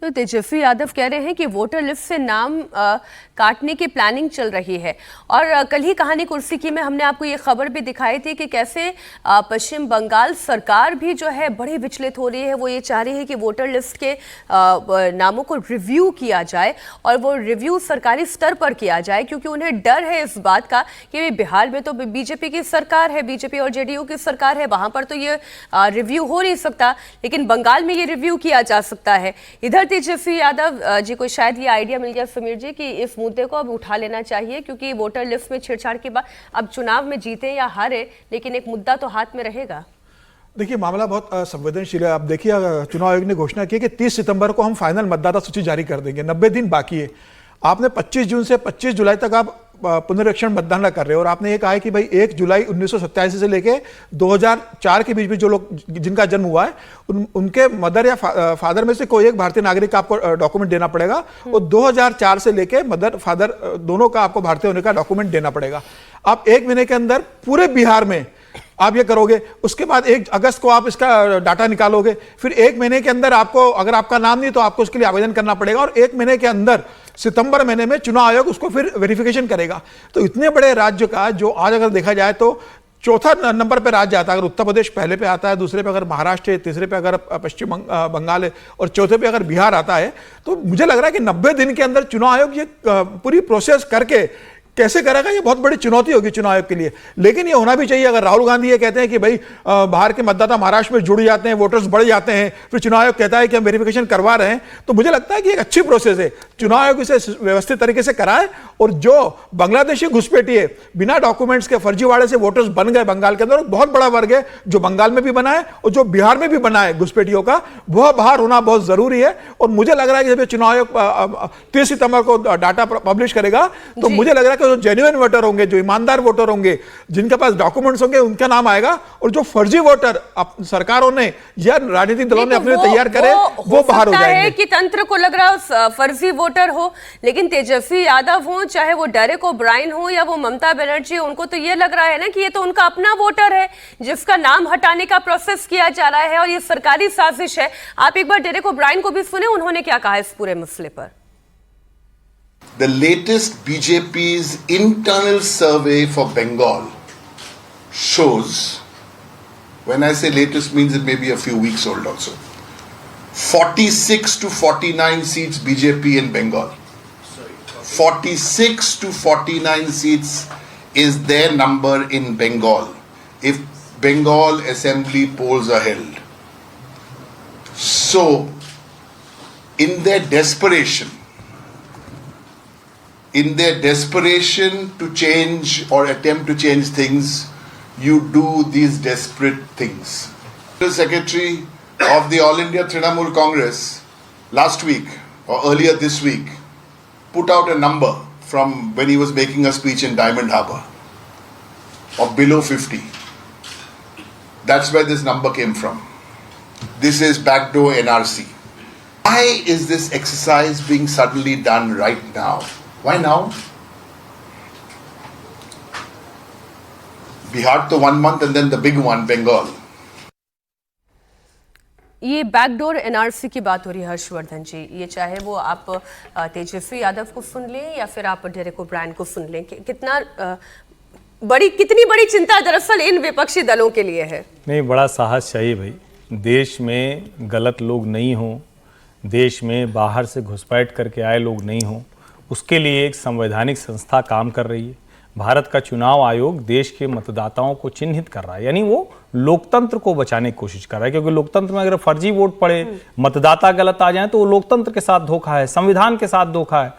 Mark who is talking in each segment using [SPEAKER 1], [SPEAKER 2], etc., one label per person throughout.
[SPEAKER 1] तो तेजस्वी यादव कह रहे हैं कि वोटर लिस्ट से नाम काटने की प्लानिंग चल रही है। और कल ही कहानी कुर्सी की में हमने आपको ये खबर भी दिखाई थी कि कैसे पश्चिम बंगाल सरकार भी जो है बड़ी विचलित हो रही है। वो ये चाह रही है कि वोटर लिस्ट के नामों को रिव्यू किया जाए और वो रिव्यू सरकारी स्तर पर किया जाए, क्योंकि उन्हें डर है इस बात का कि बिहार में तो बीजेपी की सरकार है, बीजेपी और जेडीयू की सरकार है, वहां पर तो ये रिव्यू हो नहीं सकता, लेकिन बंगाल में ये रिव्यू किया जा सकता है। इधर तेजस्वी यादव जी को शायद ये आइडिया मिल गया समीर जी कि इस मुद्दे को अब उठा लेना चाहिए, क्योंकि वोटर लिस्ट में छेड़छाड़ के बाद अब चुनाव में जीते या हारे, लेकिन एक मुद्दा तो हाथ में रहेगा।
[SPEAKER 2] देखिए, मामला बहुत संवेदनशील है। आप देखिए, चुनाव आयोग ने घोषणा की कि 30 सितंबर को हम फाइनल मतदाता सूची जारी कर देंगे। 90 दिन बाकी है। आपने 25 जून से 25 जुलाई तक आप पुनरीक्षण मतदान कर रहे हो और आपने ये कहा है कि भाई 1 जुलाई 1987 से लेके 2004 के बीच में जो लोग जिनका जन्म हुआ है उनके मदर या फादर में से कोई एक भारतीय नागरिक का आपको डॉक्यूमेंट देना पड़ेगा और 2004 से लेके मदर फादर दोनों का आपको भारतीय होने का डॉक्यूमेंट देना पड़ेगा। आप 1 महीने के अंदर पूरे बिहार में आप ये करोगे, उसके बाद 1 अगस्त को आप इसका डाटा निकालोगे, फिर 1 महीने के अंदर आपको, अगर आपका नाम नहीं तो आपको उसके लिए आवेदन करना पड़ेगा और 1 महीने के अंदर सितंबर महीने में चुनाव आयोग उसको फिर वेरिफिकेशन करेगा। तो इतने बड़े राज्य का जो आज अगर देखा जाए तो चौथा नंबर पे राज्य आता है। अगर उत्तर प्रदेश पहले पे आता है, दूसरे पे अगर महाराष्ट्र है, तीसरे पे अगर पश्चिम बंगाल है और चौथे पे अगर बिहार आता है, तो मुझे लग रहा है कि 90 दिन के अंदर चुनाव आयोग ये पूरी प्रोसेस करके कैसे करेगा, ये बहुत बड़ी चुनौती होगी चुनाव आयोग के लिए। लेकिन ये होना भी चाहिए। अगर राहुल गांधी ये कहते हैं कि भाई बाहर के मतदाता महाराष्ट्र में जुड़ जाते हैं, वोटर्स बढ़ जाते हैं, फिर चुनाव आयोग कहता है कि हम वेरिफिकेशन करवा रहे हैं, तो मुझे लगता है कि एक अच्छी प्रोसेस है। चुनाव आयोग इसे व्यवस्थित तरीके से कराए और जो बांग्लादेशी घुसपैठिए बिना डॉक्यूमेंट्स के फर्जीवाड़े से वोटर्स बन गए बंगाल के अंदर, बहुत बड़ा वर्ग है जो बंगाल में भी बना है और जो बिहार में भी बना है घुसपैठियों का, वह बाहर होना बहुत जरूरी है। और मुझे लग रहा है कि जब चुनाव आयोग 30 सितंबर को डाटा पब्लिश करेगा तो मुझे लग रहा है कि जो जेन्युइन वोटर होंगे, जो ईमानदार वोटर होंगे, जिनके पास डॉक्यूमेंट्स होंगे, उनका नाम आएगा। और जो फर्जी वोटर सरकारों ने या राजनीतिक दलों ने अपने तैयार करे वो बाहर हो जाएंगे।
[SPEAKER 1] है कि तंत्र को लग रहा है फर्जी वोटर हो, लेकिन तेजस्वी यादव हो, चाहे वो डेरेक ओब्रायन हो या वो ममता बनर्जी, उनको तो ये लग रहा है ना कि ये तो उनका अपना वोटर है जिसका नाम हटाने का प्रोसेस किया जा रहा है और ये सरकारी साजिश है। आप एक बार डेरेक ओब्रायन को भी सुने, उन्होंने क्या कहा इस पूरे मसले पर।
[SPEAKER 3] The latest BJP's internal survey for Bengal shows, when I say latest means it may be a few weeks old also, 46 to 49 seats BJP in Bengal. 46 to 49 seats is their number in Bengal if Bengal assembly polls are held. So, in their desperation to change or attempt to change things, you do these desperate things. The Secretary of the All India Trinamool Congress last week or earlier this week put out a number from when he was making a speech in Diamond Harbour of below 50. That's where this number came from. This is backdoor NRC. Why is this exercise being suddenly done right now? Why now? Bihar to 1 month and then the big one, Bengal.
[SPEAKER 1] ये backdoor NRC की बात हो रही है हर्षवर्धन जी। ये चाहे वो आप तेजस्वी यादव को सुन लें या फिर आप डेरेक ओब्रायन को सुन लें, कितनी बड़ी चिंता दरअसल इन विपक्षी दलों के लिए है।
[SPEAKER 4] नहीं, बड़ा साहस चाहिए भाई। देश में गलत लोग नहीं हों, देश में बाहर से घुसपैठ करके आए लोग नहीं हों, उसके लिए एक संवैधानिक संस्था काम कर रही है। भारत का चुनाव आयोग देश के मतदाताओं को चिन्हित कर रहा है, यानी वो लोकतंत्र को बचाने की कोशिश कर रहा है, क्योंकि लोकतंत्र में अगर फर्जी वोट पड़े, मतदाता गलत आ जाए तो वो लोकतंत्र के साथ धोखा है, संविधान के साथ धोखा है।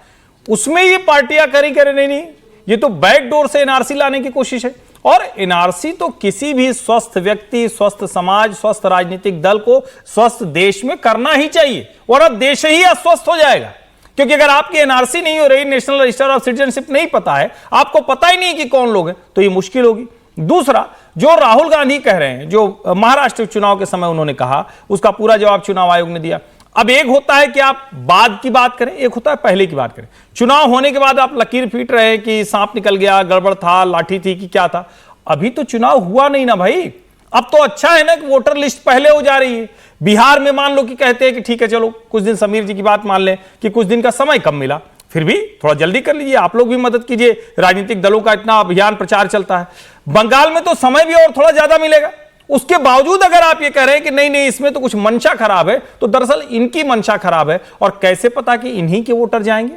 [SPEAKER 4] उसमें ये पार्टियां करे नहीं, ये तो बैकडोर से एनआरसी लाने की कोशिश है। और एनआरसी तो किसी भी स्वस्थ व्यक्ति, स्वस्थ समाज, स्वस्थ राजनीतिक दल को स्वस्थ देश में करना ही चाहिए, वरना देश ही अस्वस्थ हो जाएगा। क्योंकि अगर आपकी एनआरसी नहीं हो रही, नेशनल रजिस्टर ऑफ सिटीजनशिप नहीं पता है, आपको पता ही नहीं कि कौन लोग हैं, तो ये मुश्किल होगी। दूसरा, जो राहुल गांधी कह रहे हैं, जो महाराष्ट्र चुनाव के समय उन्होंने कहा, उसका पूरा जवाब चुनाव आयोग ने दिया। अब एक होता है कि आप बाद की बात करें, एक होता है पहले की बात करें। चुनाव होने के बाद आप लकीर पीट रहे हैं कि सांप निकल गया, गड़बड़ था, लाठी थी कि क्या था। अभी तो चुनाव हुआ नहीं ना भाई। अब तो अच्छा है ना कि वोटर लिस्ट पहले हो जा रही है। बिहार में मान लो कि कहते हैं कि ठीक है चलो कुछ दिन, समीर जी की बात मान लें कि कुछ दिन का समय कम मिला, फिर भी थोड़ा जल्दी कर लीजिए, आप लोग भी मदद कीजिए, राजनीतिक दलों का इतना अभियान प्रचार चलता है। बंगाल में तो समय भी और थोड़ा ज्यादा मिलेगा, उसके बावजूद अगर आप ये कह रहे हैं कि नहीं नहीं इसमें तो कुछ मंशा खराब है, तो दरअसल इनकी मंशा खराब है। और कैसे पता कि इन्हीं के वोटर जाएंगे?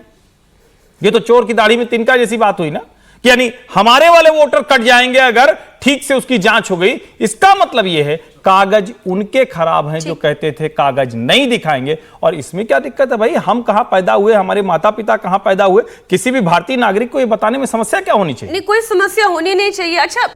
[SPEAKER 4] ये तो चोर की दाढ़ी में तिनका जैसी बात हुई ना, कि यानी हमारे वाले वोटर कट जाएंगे अगर ठीक से उसकी जांच हो गई। इसका मतलब यह है कागज उनके खराब हैं जो कहते थे कागज नहीं दिखाएंगे। और इसमें क्या दिक्कत है भाई? हम कहां पैदा हुए, हमारे माता पिता कहां पैदा हुए, किसी भी भारतीय नागरिक को यह बताने में समस्या क्या होनी चाहिए?
[SPEAKER 1] नहीं, कोई समस्या होनी नहीं चाहिए। अच्छा,